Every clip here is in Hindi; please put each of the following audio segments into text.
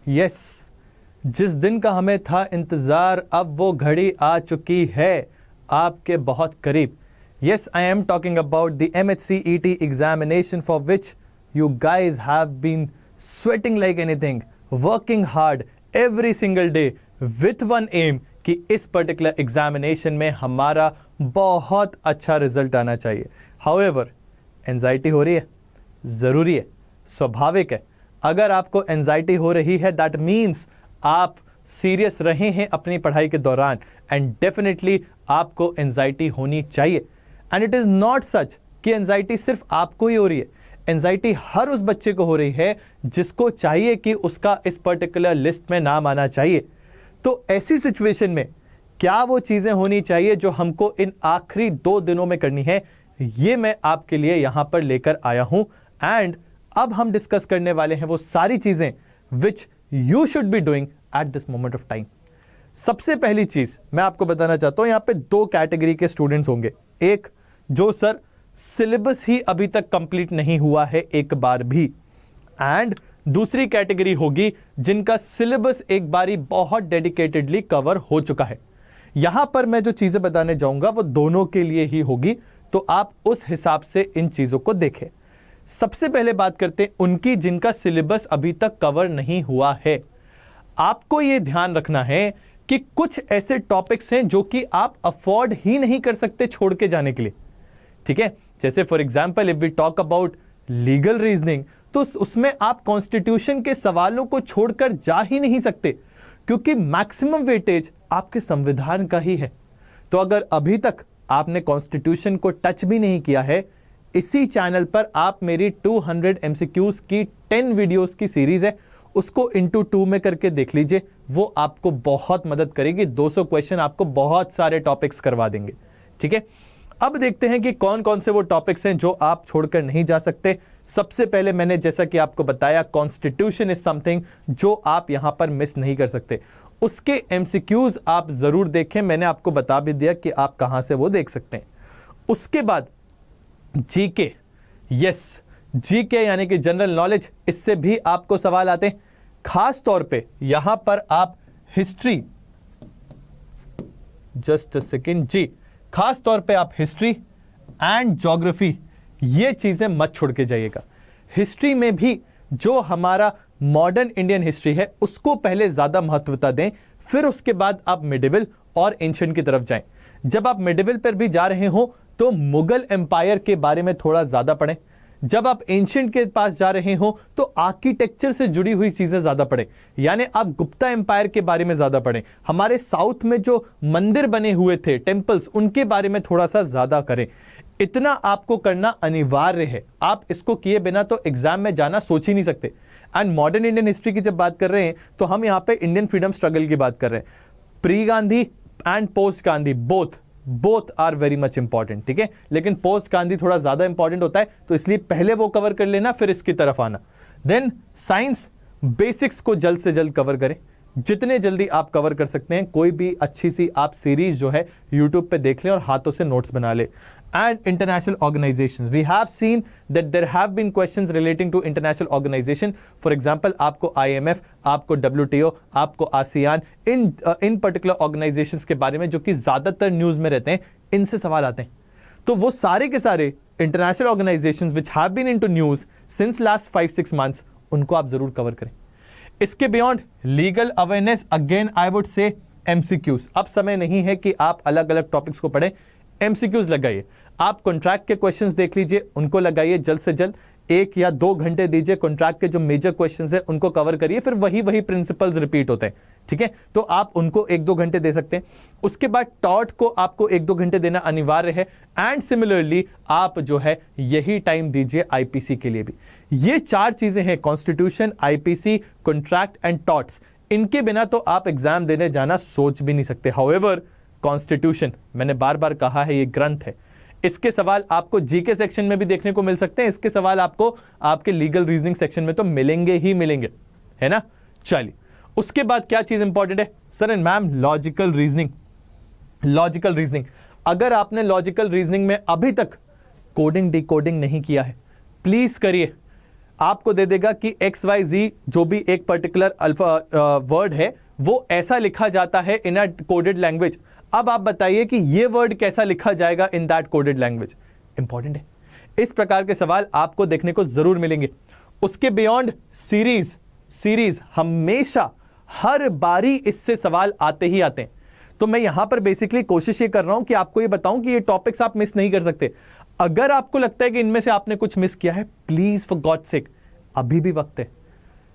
यस, जिस दिन का हमें था इंतजार अब वो घड़ी आ चुकी है आपके बहुत करीब. Yes, I am talking about the MHCET examination for which you guys have been sweating like anything, working hard every single day with one aim कि इस पर्टिकुलर एग्जामिनेशन में हमारा बहुत अच्छा रिजल्ट आना चाहिए. However, एंजाइटी हो रही है, ज़रूरी है, स्वाभाविक है. अगर आपको एंजाइटी हो रही है दैट मीन्स आप सीरियस रहे हैं अपनी पढ़ाई के दौरान एंड डेफिनेटली आपको एंजाइटी होनी चाहिए. And it is not such कि एंजाइटी सिर्फ आपको ही हो रही है. एंजाइटी हर उस बच्चे को हो रही है जिसको चाहिए कि उसका इस पर्टिकुलर लिस्ट में नाम आना चाहिए. तो ऐसी सिचुएशन में क्या वो चीज़ें होनी चाहिए जो हमको इन आखिरी 2 दिनों में करनी है, ये मैं आपके लिए यहाँ पर लेकर आया हूँ. एंड अब हम डिस्कस करने वाले हैं वो सारी चीज़ें विच you should be doing at this moment of time. सबसे पहली चीज़ मैं आपको बताना चाहता हूँ, यहाँ पे 2 कैटेगरी के स्टूडेंट्स होंगे. एक जो सर सिलेबस ही अभी तक कंप्लीट नहीं हुआ है एक बार भी, एंड दूसरी कैटेगरी होगी जिनका सिलेबस एक बारी बहुत डेडिकेटेडली कवर हो चुका है. यहां पर मैं जो चीजें बताने जाऊंगा वो दोनों के लिए ही होगी, तो आप उस हिसाब से इन चीजों को देखें. सबसे पहले बात करते हैं उनकी जिनका सिलेबस अभी तक कवर नहीं हुआ है. आपको यह ध्यान रखना है कि कुछ ऐसे टॉपिक्स हैं जो कि आप अफोर्ड ही नहीं कर सकते छोड़ के जाने के लिए. ठीक है, जैसे for example if we talk about legal reasoning, तो उसमें आप कॉन्स्टिट्यूशन के सवालों को छोड़कर जा ही नहीं सकते क्योंकि मैक्सिमम वेटेज आपके संविधान का ही है. तो अगर अभी तक आपने कॉन्स्टिट्यूशन को टच भी नहीं किया है, इसी चैनल पर आप मेरी 200 MCQs की 10 वीडियोस की सीरीज है, उसको इंटू 2 में करके देख लीजिए. वो आपको बहुत मदद करेगी. 200 क्वेश्चन आपको बहुत सारे टॉपिक्स करवा देंगे. ठीक है, अब देखते हैं कि कौन कौन से वो टॉपिक्स हैं जो आप छोड़कर नहीं जा सकते. सबसे पहले मैंने जैसा कि आपको बताया कॉन्स्टिट्यूशन इज समथिंग जो आप यहां पर मिस नहीं कर सकते. उसके MCQs आप जरूर देखें, मैंने आपको बता भी दिया कि आप कहां से वो देख सकते हैं. उसके बाद जीके, यस जीके यानी कि जनरल नॉलेज, इससे भी आपको सवाल आते हैं. खास तौर पे यहां पर आप हिस्ट्री, जस्ट अ सेकेंड जी, खास तौर पे आप हिस्ट्री एंड ज्योग्राफी ये चीजें मत छोड़ के जाइएगा. हिस्ट्री में भी जो हमारा मॉडर्न इंडियन हिस्ट्री है उसको पहले ज्यादा महत्वता दें, फिर उसके बाद आप मिडिवल और एंशिएंट की तरफ जाएं. जब आप मिडिवल पर भी जा रहे हो तो मुगल एम्पायर के बारे में थोड़ा ज्यादा पढ़ें. जब आप एंशिएंट के पास जा रहे हो तो आर्किटेक्चर से जुड़ी हुई चीजें ज्यादा पढ़ें, यानी आप गुप्ता एम्पायर के बारे में ज्यादा पढ़ें. हमारे साउथ में जो मंदिर बने हुए थे टेंपल्स, उनके बारे में थोड़ा सा ज्यादा करें. इतना आपको करना अनिवार्य है. आप इसको किए बिना तो एग्जाम में जाना सोच ही नहीं सकते. एंड मॉडर्न इंडियन हिस्ट्री की जब बात कर रहे हैं तो हम यहां पे इंडियन फ्रीडम स्ट्रगल की बात कर रहे हैं. Pre Gandhi and post Gandhi both are very much important. ठीक है, लेकिन पोस्ट गांधी थोड़ा ज्यादा इंपॉर्टेंट होता है, तो इसलिए पहले वो कवर कर लेना, फिर इसकी तरफ आना. देन साइंस बेसिक्स को जल्द से जल्द कवर करें, जितने जल्दी आप कवर कर सकते हैं. कोई भी अच्छी सी आप सीरीज जो है यूट्यूब पे देख लें और हाथों से नोट्स बना ले. And international organisations, we have seen that there have been questions relating to international organisation. For example आपको IMF, आपको WTO, आपको ASEAN, इन पर्टिकुलर ऑर्गेनाइजेशंस के बारे में जो कि ज्यादातर न्यूज में रहते हैं, इनसे सवाल आते हैं. तो वो सारे के सारे international organisations which have been into news since last 5-6 months, उनको आप जरूर कवर करें. इसके beyond legal awareness, again I would say MCQs. अब समय नहीं है कि आप अलग अलग टॉपिक्स को पढ़ें, MCQs लगाइए. आप कॉन्ट्रैक्ट के क्वेश्चंस देख लीजिए, उनको लगाइए जल्द से जल्द. 1 या 2 घंटे दीजिए, कॉन्ट्रैक्ट के जो मेजर क्वेश्चंस हैं उनको कवर करिए, फिर वही प्रिंसिपल्स रिपीट होते हैं. ठीक है, तो आप उनको 1-2 घंटे दे सकते हैं. उसके बाद टॉट को आपको 1-2 घंटे देना अनिवार्य है. एंड सिमिलरली आप जो है यही टाइम दीजिए IPC के लिए भी. ये 4 चीजें हैं, constitution, IPC, contract and torts. इनके बिना तो आप एग्जाम देने जाना सोच भी नहीं सकते. हाउएवर कॉन्स्टिट्यूशन, मैंने बार बार कहा है, ये ग्रंथ है. इसके सवाल आपको जीके सेक्शन में भी देखने को मिल सकते हैं. इसके सवाल आपको आपके लीगल रीजनिंग सेक्शन में तो मिलेंगे ही मिलेंगे, है ना. चलिए, उसके बाद क्या चीज इंपॉर्टेंट है sir and ma'am? Logical reasoning. अगर आपने लॉजिकल रीजनिंग में अभी तक कोडिंग डिकोडिंग नहीं किया है, प्लीज करिए. आपको दे देगा कि XYZ जो भी एक पर्टिकुलर अल्फा वर्ड है वो ऐसा लिखा जाता है इन अ कोडेड लैंग्वेज। अब आप बताइए कि ये वर्ड कैसा लिखा जाएगा in that coded language. Important है, इस प्रकार के सवाल आपको देखने को जरूर मिलेंगे। उसके बियॉन्ड सीरीज हमेशा हर बारी इससे सवाल आते ही आते हैं। तो मैं यहां पर बेसिकली कोशिश ये कर रहा हूं कि आपको ये बताऊं कि ये टॉपिक्स आप मिस नहीं कर सकते। अगर आपको लगता है कि इनमें से आपने कुछ मिस किया है, प्लीज फॉर गॉड सेक अभी भी वक्त है।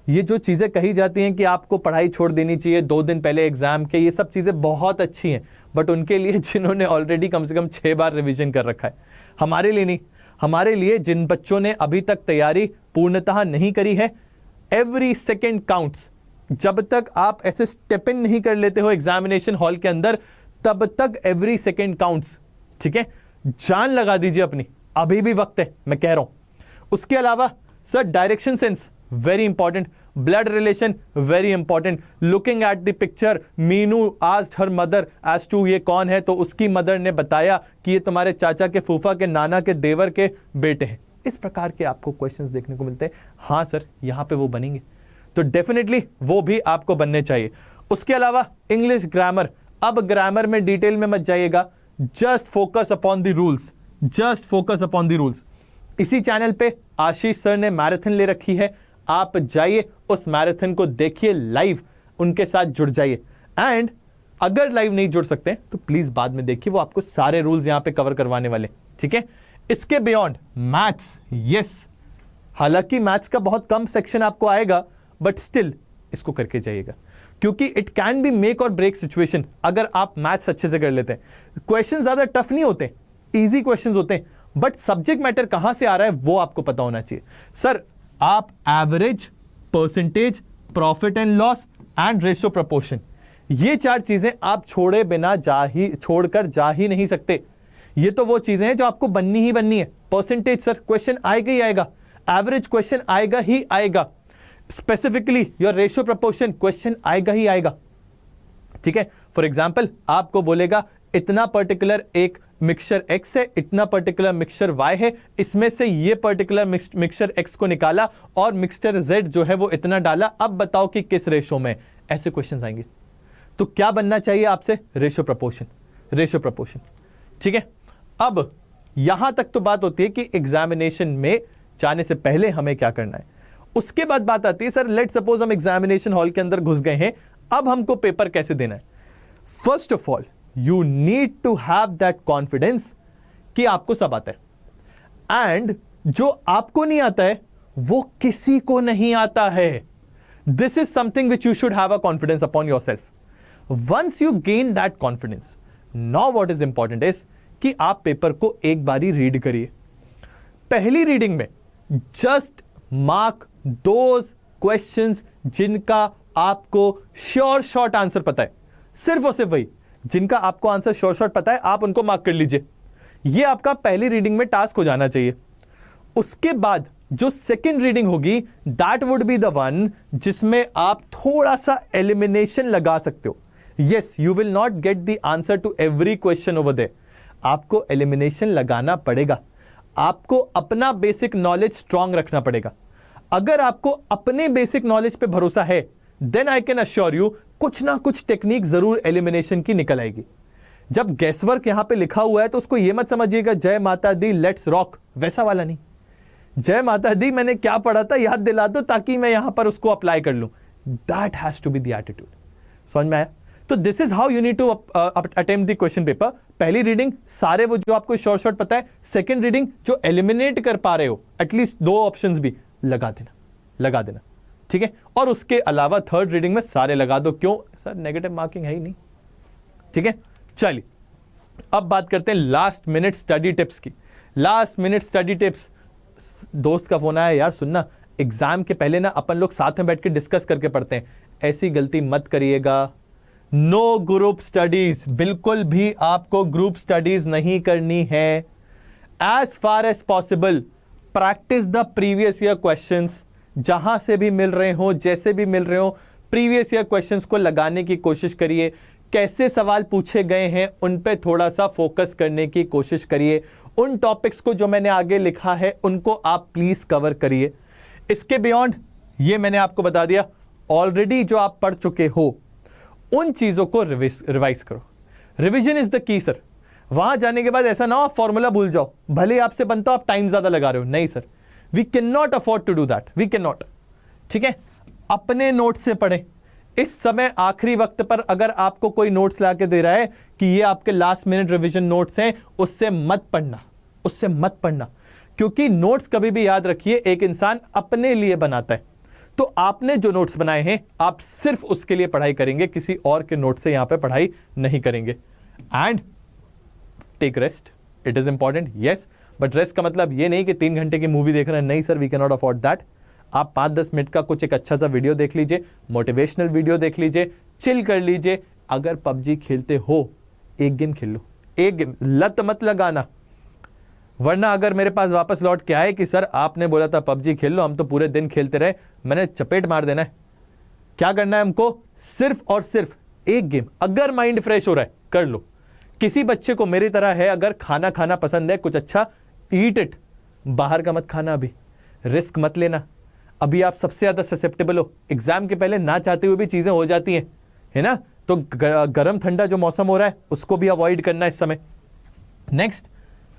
ये जो चीजें कही जाती हैं कि आपको पढ़ाई छोड़ देनी चाहिए 2 दिन पहले एग्जाम के, ये सब चीजें बहुत अच्छी हैं, बट उनके लिए जिन्होंने ऑलरेडी कम से कम 6 बार रिवीजन कर रखा है। हमारे लिए नहीं, हमारे लिए जिन बच्चों ने अभी तक तैयारी पूर्णतः नहीं करी है, एवरी सेकेंड काउंट्स। जब तक आप ऐसे स्टेप इन नहीं कर लेते हो एग्जामिनेशन हॉल के अंदर, तब तक एवरी सेकेंड काउंट्स। ठीक है, जान लगा दीजिए अपनी, अभी भी वक्त है, मैं कह रहा हूं। उसके अलावा sir direction sense very important, blood relation very important, looking at the picture. Meenu asked her mother as to ये कौन है, तो उसकी मदर ने बताया कि ये तुम्हारे चाचा के, फूफा के, नाना के, देवर के बेटे हैं। इस प्रकार के आपको क्वेश्चंस देखने को मिलते हैं। हाँ सर, यहां पे वो बनेंगे, तो डेफिनेटली वो भी आपको बनने चाहिए। उसके अलावा इंग्लिश ग्रामर, अब ग्रामर में डिटेल में मत जाइएगा, just focus upon the rules, just focus upon the rules. इसी चैनल पे आशीष सर ने मैराथन ले रखी है, आप जाइए उस मैराथन को देखिए लाइव, उनके साथ जुड़ जाइए। एंड अगर लाइव नहीं जुड़ सकते तो प्लीज बाद में देखिए, वो आपको सारे रूल्स यहां पे कवर करवाने वाले। ठीक है, इसके बियॉन्ड मैथ्स, यस, हालांकि मैथ्स का बहुत कम सेक्शन आपको आएगा, बट स्टिल इसको करके जाइएगा, क्योंकि इट कैन बी मेक और ब्रेक सिचुएशन अगर आप मैथ्स अच्छे से कर लेते हैं। क्वेश्चन ज्यादा टफ नहीं होते, इजी क्वेश्चन होते हैं, बट सब्जेक्ट मैटर कहां से आ रहा है वो आपको पता होना चाहिए। सर आप average, percentage, profit and loss and ratio proportion, ये 4 चीजें आप छोड़े बिना छोड़कर जा ही नहीं सकते। ये तो वो चीजें हैं जो आपको बननी ही बननी है। परसेंटेज सर क्वेश्चन आएगा ही आएगा, एवरेज क्वेश्चन आएगा ही आएगा, specifically your ratio proportion question आएगा ही आएगा। ठीक है, फॉर एग्जाम्पल आपको बोलेगा इतना पर्टिकुलर एक मिक्सचर x है, इतना पर्टिकुलर मिक्सचर y है, इसमें से ये पर्टिकुलर मिक्सचर x को निकाला और मिक्सचर z जो है वो इतना डाला, अब बताओ कि किस रेशो में। ऐसे क्वेश्चंस आएंगे, तो क्या बनना चाहिए आपसे? Ratio proportion, ratio proportion. ठीक है, अब यहां तक तो बात होती है कि एग्जामिनेशन में जाने से पहले हमें क्या करना है। उसके बाद बात आती है, सर लेट सपोज हम एग्जामिनेशन हॉल के अंदर घुस गए हैं, अब हमको पेपर कैसे देना है। First of all you need to have that confidence कि आपको सब आता है, एंड जो आपको नहीं आता है वो किसी को नहीं आता है। This is something which you should have a confidence upon yourself. Once you gain that confidence, now what is important is कि आप पेपर को एक बारी रीड करिए। पहली रीडिंग में जस्ट मार्क दोज क्वेश्चंस जिनका आपको श्योर शॉर्ट आंसर पता है, सिर्फ और सिर्फ वही जिनका आपको आंसर श्योर शॉर्ट पता है, आप उनको मार्क कर लीजिए। यह आपका पहली रीडिंग में टास्क हो जाना चाहिए। उसके बाद जो सेकंड रीडिंग होगी, that would be the one जिसमें आप थोड़ा सा एलिमिनेशन लगा सकते हो। Yes, you will not get the answer to every question over there, आपको एलिमिनेशन लगाना पड़ेगा, आपको अपना बेसिक नॉलेज स्ट्रांग रखना पड़ेगा। अगर आपको अपने बेसिक नॉलेज पे भरोसा है, then I can assure you कुछ ना कुछ टेक्निक जरूर एलिमिनेशन की निकल आएगी। जब गैसवर्क यहां पे लिखा हुआ है तो उसको यह मत समझिएगा जय माता दी लेट्स रॉक, वैसा वाला नहीं। जय माता दी मैंने क्या पढ़ा था याद दिला दो ताकि मैं यहां पर उसको अप्लाई कर लूं, that has to be the attitude. समझ में आया? तो this is how you need to attempt the question paper. पहली रीडिंग सारे वो जो आपको शॉर्ट शॉर्ट पता है, सेकंड रीडिंग जो एलिमिनेट कर पा रहे हो एटलीस्ट 2 ऑप्शंस भी लगा देना। ठीक है, और उसके अलावा थर्ड रीडिंग में सारे लगा दो। क्यों सर? नेगेटिव मार्किंग है ही नहीं। ठीक है, चलिए अब बात करते हैं लास्ट मिनट स्टडी टिप्स की। लास्ट मिनट स्टडी टिप्स, दोस्त का फोन आया, यार सुनना एग्जाम के पहले ना अपन लोग साथ में बैठ के डिस्कस करके पढ़ते हैं, ऐसी गलती मत करिएगा। नो ग्रुप स्टडीज, बिल्कुल भी आपको ग्रुप स्टडीज नहीं करनी है। As far as possible practise the previous year questions, जहां से भी मिल रहे हो, जैसे भी मिल रहे हो, प्रीवियस ईयर क्वेश्चंस को लगाने की कोशिश करिए। कैसे सवाल पूछे गए हैं उन पे थोड़ा सा फोकस करने की कोशिश करिए। उन टॉपिक्स को जो मैंने आगे लिखा है उनको आप प्लीज कवर करिए। इसके बियॉन्ड ये मैंने आपको बता दिया, ऑलरेडी जो आप पढ़ चुके हो उन चीजों को रिवाइज करो। रिवीजन इज द की सर। वहां जाने के बाद ऐसा ना हो फॉर्मूला भूल जाओ, भले ही आपसे बनता हो आप टाइम ज्यादा लगा रहे हो, नहीं sir, we can not afford to do that, we can not. ठीक है, अपने नोट से पढ़ें। इस समय आखिरी वक्त पर अगर आपको कोई नोट्स ला के दे रहा है कि ये आपके लास्ट मिनट रिवीजन नोट्स हैं, उससे मत पढ़ना, उससे मत पढ़ना, क्योंकि नोट्स कभी भी याद रखिए एक इंसान अपने लिए बनाता है। तो आपने जो नोट्स बनाए हैं आप सिर्फ उसके लिए पढ़ाई करेंगे, किसी और के नोट से यहां पे पढ़ाई नहीं करेंगे। And take rest, it is important yes, but rest का मतलब ये नहीं कि 3 घंटे की मूवी देख रहे हैं, नहीं sir, we can not afford that. आप 5-10 मिनट का कुछ एक अच्छा सा वीडियो देख लीजिए, मोटिवेशनल वीडियो देख लीजिए, चिल कर लीजिए। अगर पबजी खेलते हो, एक गेम खेल लो, एक गेम, लत मत लगाना, वरना अगर मेरे पास वापस लौट के आए कि सर आपने बोला था पबजी खेल लो, हम तो पूरे दिन खेलते रहे, मैंने चपेट मार देना है। क्या करना है हमको? सिर्फ और सिर्फ एक गेम। अगर माइंड फ्रेश हो रहा है कर लो। किसी बच्चे को मेरी तरह है, अगर खाना खाना पसंद है कुछ अच्छा, ईट इट, बाहर का मत खाना, अभी रिस्क मत लेना। अभी आप सबसे ज्यादा ससेप्टेबल हो, एग्जाम के पहले ना चाहते हुए भी चीजें हो जाती हैं, है ना? तो गर्म ठंडा जो मौसम हो रहा है उसको भी अवॉइड करना इस समय। Next,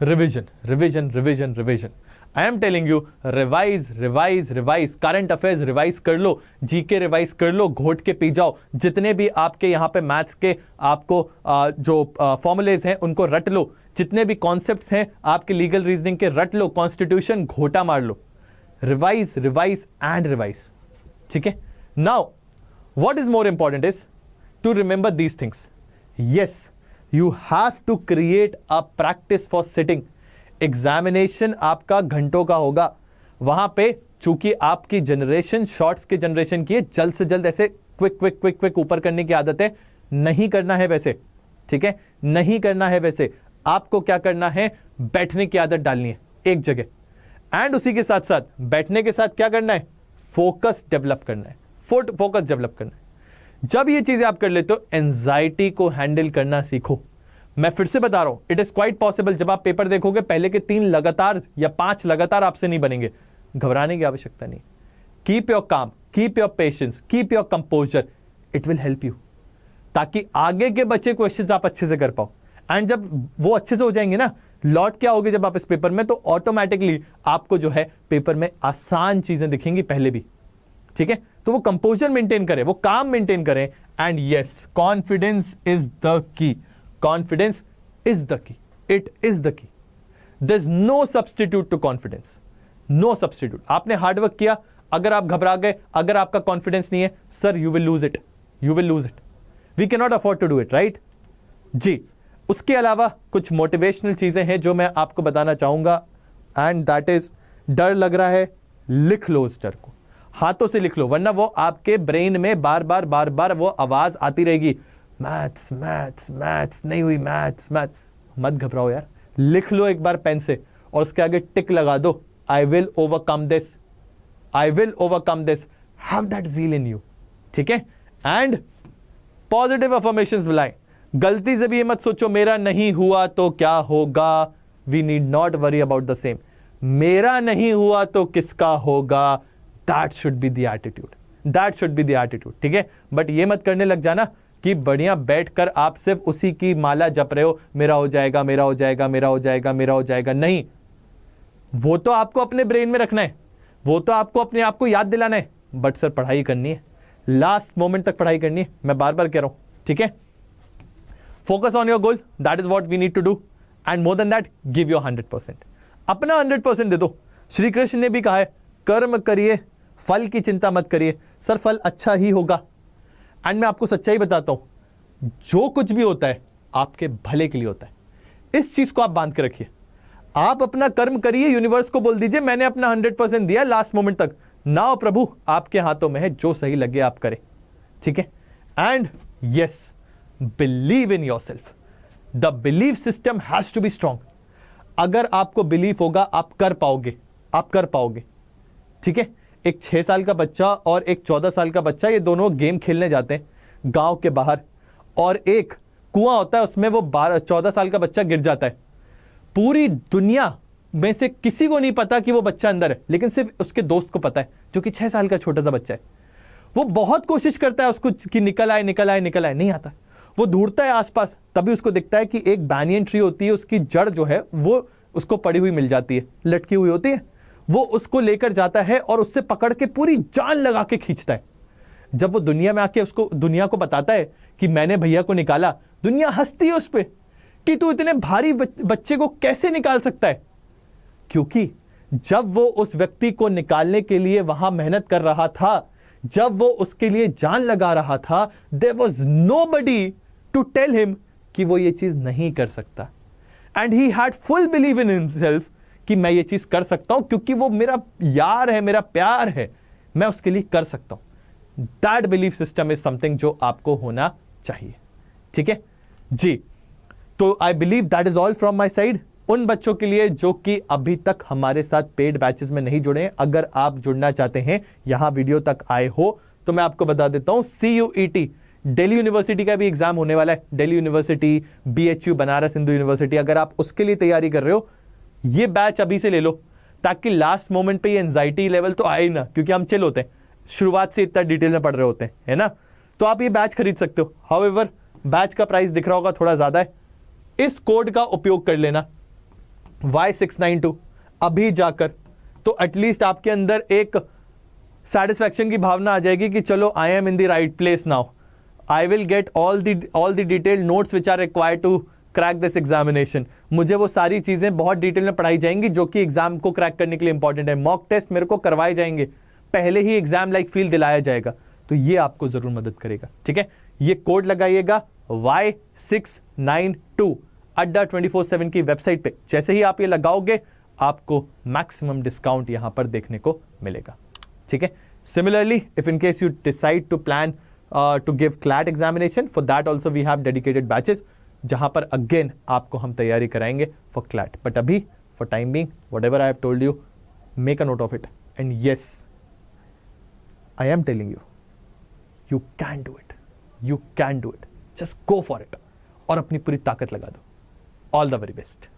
revision revision revision revision. I am telling you, revise revise revise. Current affairs revise कर लो, जीके रिवाइज कर लो, घोट के पी जाओ। जितने भी आपके यहाँ पे मैथ्स के आपको जो फॉर्मुलेज हैं उनको रट लो, जितने भी कॉन्सेप्ट्स हैं आपके लीगल रीजनिंग के रट लो, कॉन्स्टिट्यूशन घोटा मार लो। Revise revise and revise. ठीक है, now what is more important is to remember these things. Yes, you have to create a practice for sitting. Examination आपका घंटों का होगा, वहां पे चूंकि आपकी जनरेशन शॉर्ट्स के जनरेशन की है, जल्द से जल्द ऐसे क्विक क्विक क्विक क्विक ऊपर करने की आदत है, नहीं करना है वैसे। ठीक है, नहीं करना है वैसे। आपको क्या करना है? बैठने की आदत डालनी है एक जगह, एंड उसी के साथ साथ बैठने के साथ क्या करना है? फोकस डेवलप करना है, फोकस डेवलप करना है। जब ये चीजें आप कर लेते हो, एंजाइटी को हैंडल करना सीखो। मैं फिर से बता रहा हूं, इट इज क्वाइट पॉसिबल जब आप पेपर देखोगे पहले के 3 लगातार या 5 लगातार आपसे नहीं बनेंगे, घबराने की आवश्यकता नहीं। कीप योर काम, keep your patience, keep your composer, it will help you, ताकि आगे के बचे क्वेश्चंस आप अच्छे से कर पाओ। एंड जब वो अच्छे से हो जाएंगे ना, लौट के आओगे जब आप इस पेपर में, तो ऑटोमेटिकली आपको जो है पेपर में आसान चीजें दिखेंगी पहले भी। ठीक है, तो वो कंपोजर मेंटेन करें, वो काम मेंटेन करें। And yes, confidence is the key, confidence is the key, it is the key. There is no substitute to confidence, no substitute. आपने हार्डवर्क किया, अगर आप घबरा गए, अगर आपका कॉन्फिडेंस नहीं है, sir you will lose it, you will lose it. We can not afford to do it, right जी। उसके अलावा कुछ मोटिवेशनल चीजें हैं जो मैं आपको बताना चाहूंगा, एंड दैट इज, डर लग रहा है, लिख लो उस डर को, हाथों से लिख लो, वरना वो आपके ब्रेन में बार बार वो आवाज आती रहेगी, मैथ्स मैथ्स मैथ्स नहीं हुई, मैथ्स मैथ। मत घबराओ यार, लिख लो एक बार पेन से और उसके आगे टिक लगा दो, I will overcome this, I will overcome this, have that zeal in you. ठीक है, एंड पॉजिटिव अफर्मेशंस बुलाएं। गलती से भी ये मत सोचो मेरा नहीं हुआ तो क्या होगा, we need not worry about the same. मेरा नहीं हुआ तो किसका होगा, that should be the attitude, that should be the attitude. ठीक है, बट ये मत करने लग जाना कि बढ़िया बैठकर आप सिर्फ उसी की माला जप रहे हो, मेरा हो जाएगा, मेरा हो जाएगा, मेरा हो जाएगा, मेरा हो जाएगा। नहीं, वो तो आपको अपने ब्रेन में रखना है, वो तो आपको अपने आप को याद दिलाना है, बट सर पढ़ाई करनी है, लास्ट मोमेंट तक पढ़ाई करनी है। मैं बार बार कह रहा हूं, ठीक है। Focus on your goal, that is what we need to do, and more than that give your 100%, अपना 100% दे दो। श्री कृष्ण ने भी कहा है, कर्म करिए, फल की चिंता मत करिए। सर फल अच्छा ही होगा, एंड मैं आपको सच्चाई बताता हूं, जो कुछ भी होता है आपके भले के लिए होता है। इस चीज को आप बांध के रखिए। आप अपना कर्म करिए, यूनिवर्स को बोल दीजिए मैंने अपना 100% दिया लास्ट मोमेंट तक, नाउ प्रभु आपके हाथों में है, जो सही लगे आप करें। ठीक है, and yes, believe in yourself, the believe system has to be strong. अगर आपको बिलीव होगा आप कर पाओगे, आप कर पाओगे। ठीक है, एक 6 साल का बच्चा और एक 14 साल का बच्चा, ये दोनों गेम खेलने जाते हैं गांव के बाहर, और एक कुआं होता है उसमें वो 14 साल का बच्चा गिर जाता है। पूरी दुनिया में से किसी को नहीं पता कि वो बच्चा अंदर है, लेकिन सिर्फ उसके दोस्त को पता है, जो कि 6 साल का छोटा सा बच्चा है। वो बहुत कोशिश करता है उसको कि निकल आए निकल आए निकल आए, नहीं आता। वो ढूंढता है आसपास, तभी उसको दिखता है कि एक बैनियन ट्री होती है, उसकी जड़ जो है वो उसको पड़ी हुई मिल जाती है, लटकी हुई होती है। वो उसको लेकर जाता है और उससे पकड़ के पूरी जान लगा के खींचता है। जब वो दुनिया में आके उसको दुनिया को बताता है कि मैंने भैया को निकाला, दुनिया हंसती है उस पर कि तू इतने भारी बच्चे को कैसे निकाल सकता है। क्योंकि जब वो उस व्यक्ति को निकालने के लिए वहां मेहनत कर रहा था, जब वो उसके लिए जान लगा रहा था, there was nobody to tell him कि वो ये चीज नहीं कर सकता। And he had full believe in himself कि मैं ये चीज कर सकता हूं, क्योंकि वो मेरा यार है, मेरा प्यार है, मैं उसके लिए कर सकता हूं। That belief system is something जो आपको होना चाहिए। ठीक है जी। तो I believe that is all from my side. उन बच्चों के लिए जो कि अभी तक हमारे साथ पेड बैचेस में नहीं जुड़े हैं, अगर आप जुड़ना चाहते हैं, यहां वीडियो तक आए हो, तो मैं आपको बता देता हूं CUET दिल्ली यूनिवर्सिटी का भी एग्जाम होने वाला है। Delhi university, BHU Banaras Hindu university, अगर आप उसके लिए तैयारी कर रहे हो, ये बैच अभी से ले लो, ताकि लास्ट मोमेंट पे ये एंजाइटी लेवल तो आए ना, क्योंकि हम चिल होते हैं, शुरुआत से इतना डिटेल में पढ़ रहे होते हैं, है ना। तो आप ये बैच खरीद सकते हो। हाउएवर बैच का प्राइस दिख रहा होगा थोड़ा ज्यादा है। इस कोड का उपयोग कर लेना Y692 अभी जाकर, तो एटलीस्ट आपके अंदर एक सेटिस्फैक्शन की भावना आ जाएगी कि चलो I am in the right place now, I will get all the detailed notes which are required to crack this examination. मुझे वो सारी चीजें बहुत डिटेल में पढ़ाई जाएंगी जो कि एग्जाम को क्रैक करने के लिए इंपॉर्टेंट है। मॉक टेस्ट मेरे को करवाए जाएंगे, पहले ही एग्जाम लाइक फील दिलाया जाएगा, तो ये आपको जरूर मदद करेगा। ठीक है, ये कोड लगाइएगा Y692 अड्डा 24/7 की वेबसाइट पे। जैसे ही आप ये लगाओगे, आपको मैक्सिमम डिस्काउंट यहां पर देखने को मिलेगा। ठीक है, similarly if in case you decide to plan to give CLAT examination, for that also we have dedicated batches, जहां पर अगेन आपको हम तैयारी कराएंगे फॉर क्लैट। बट अभी for time being, whatever I have told you, make a note of it, and yes, I am telling you, you can do it, you can do it, just go for it और अपनी पूरी ताकत लगा दो। All the very best.